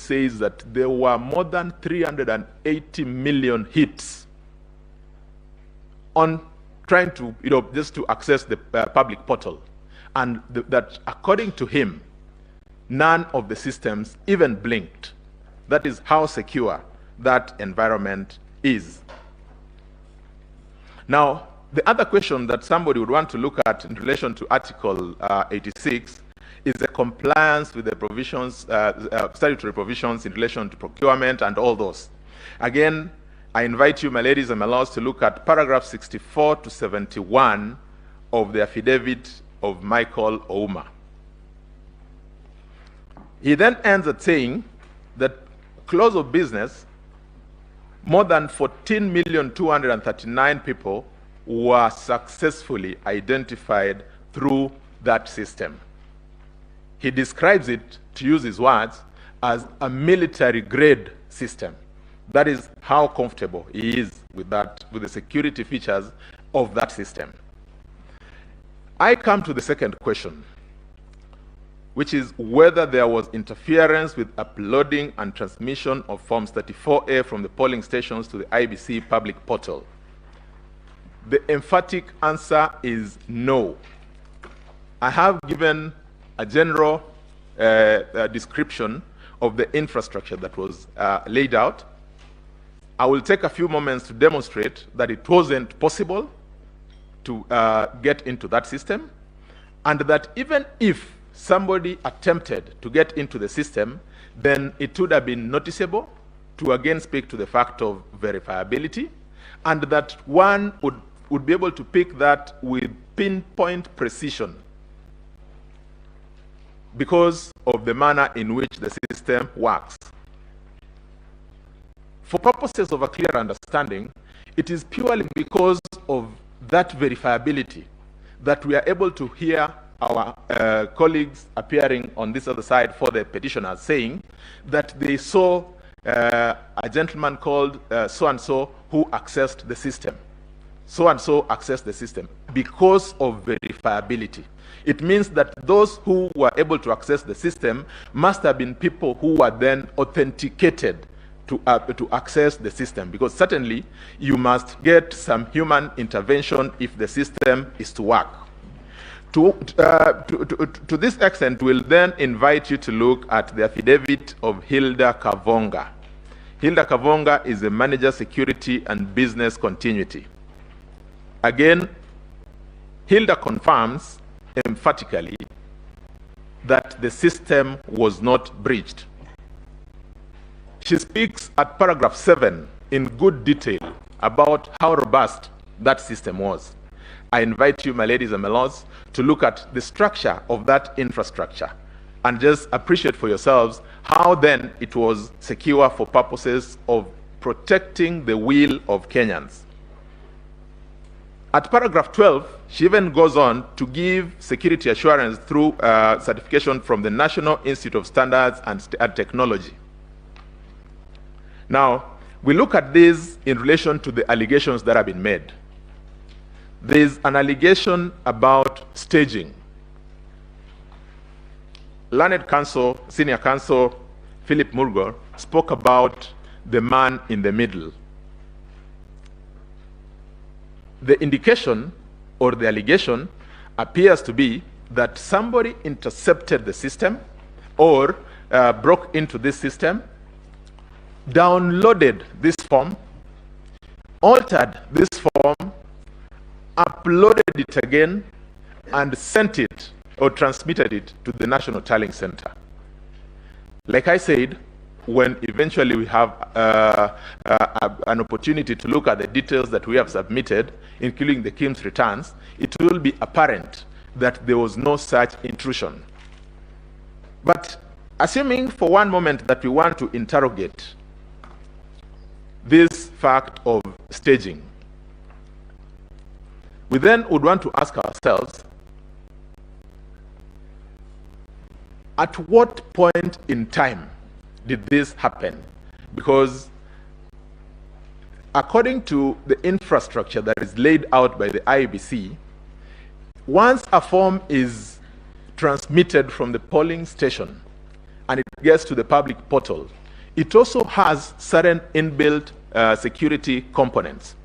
says that there were more than 380 million hits on trying to, just to access the public portal. And that according to him, none of the systems even blinked. That is how secure that environment is. Now, the other question that somebody would want to look at in relation to Article 86 is the compliance with the provisions, statutory provisions in relation to procurement and all those. Again, I invite you, my ladies and my lords, to look at paragraph 64 to 71 of the affidavit of Michael Ouma. He then ends at saying that close of business, more than 14,239 people were successfully identified through that system. He describes it, to use his words, as a military-grade system. That is how comfortable he is with that, with the security features of that system. I come to the second question, which is whether there was interference with uploading and transmission of Forms 34A from the polling stations to the IBC public portal. The emphatic answer is no. I have given a general description of the infrastructure that was laid out. I will take a few moments to demonstrate that it wasn't possible to get into that system, and that even if somebody attempted to get into the system, then it would have been noticeable, to again speak to the fact of verifiability, and that one would be able to pick that with pinpoint precision because of the manner in which the system works. For purposes of a clear understanding, it is purely because of that verifiability that we are able to hear our colleagues appearing on this other side for the petitioners saying that they saw a gentleman called so-and-so who accessed the system. So-and-so accessed the system because of verifiability. It means that those who were able to access the system must have been people who were then authenticated to access the system, because certainly you must get some human intervention if the system is to work. To this extent, we'll then invite you to look at the affidavit of Hilda Kavonga. Hilda Kavonga is the Manager Security and Business Continuity. Again, Hilda confirms emphatically that the system was not breached. She speaks at paragraph 7 in good detail about how robust that system was. I invite you, my ladies and my lords, to look at the structure of that infrastructure and just appreciate for yourselves how then it was secure for purposes of protecting the will of Kenyans. At paragraph 12, she even goes on to give security assurance through certification from the National Institute of Standards and Technology. Now, we look at this in relation to the allegations that have been made. There's an allegation about staging. Learned Counsel, Senior Counsel Philip Murgor spoke about the man in the middle. The indication or the allegation appears to be that somebody intercepted the system or broke into this system, downloaded this form, altered this form, uploaded it again, and sent it or transmitted it to the National Tallying Center. Like I said, when eventually we have an opportunity to look at the details that we have submitted, including the KIMS returns, it will be apparent that there was no such intrusion. But assuming for one moment that we want to interrogate this fact of staging, we then would want to ask ourselves, at what point in time did this happen? Because according to the infrastructure that is laid out by the IEBC, once a form is transmitted from the polling station and it gets to the public portal, it also has certain inbuilt security components.